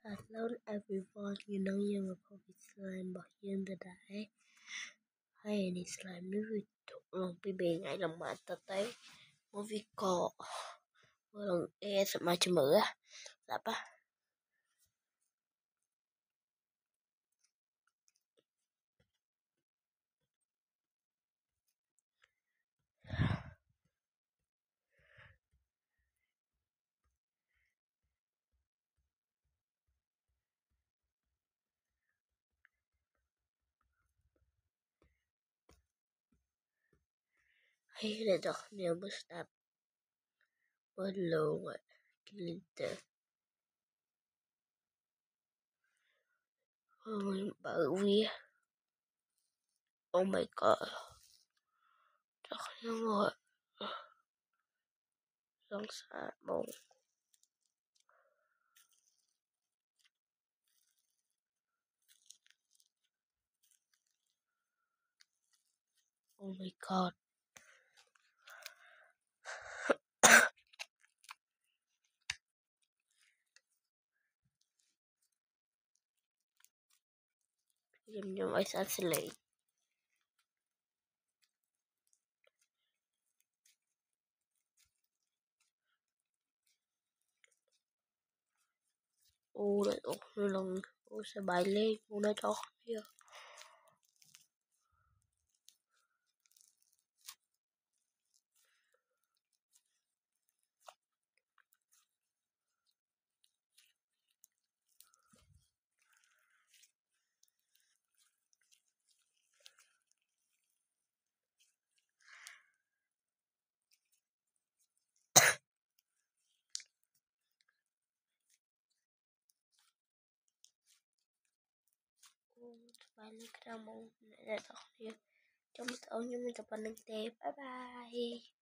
Hello everyone, you mà không bị slime bật dương từ đại hay đi slime nếu vì thuộc lòng bị bề ngại lòng mà ta tới một việc cọ một lần ASMR cho mỡ á là ba hay là đọc nhiều bức snap bên luôn rồi glitter bởi vì oh my god đọc nhiều rồi không xa bông oh my god em nhớ ai sát xử lý ô lại ổ lần ô sẽ bài lên ô nó cho here. Bài lên cái mong để đọc here. Trong tàu như mình gặp anh bye bye.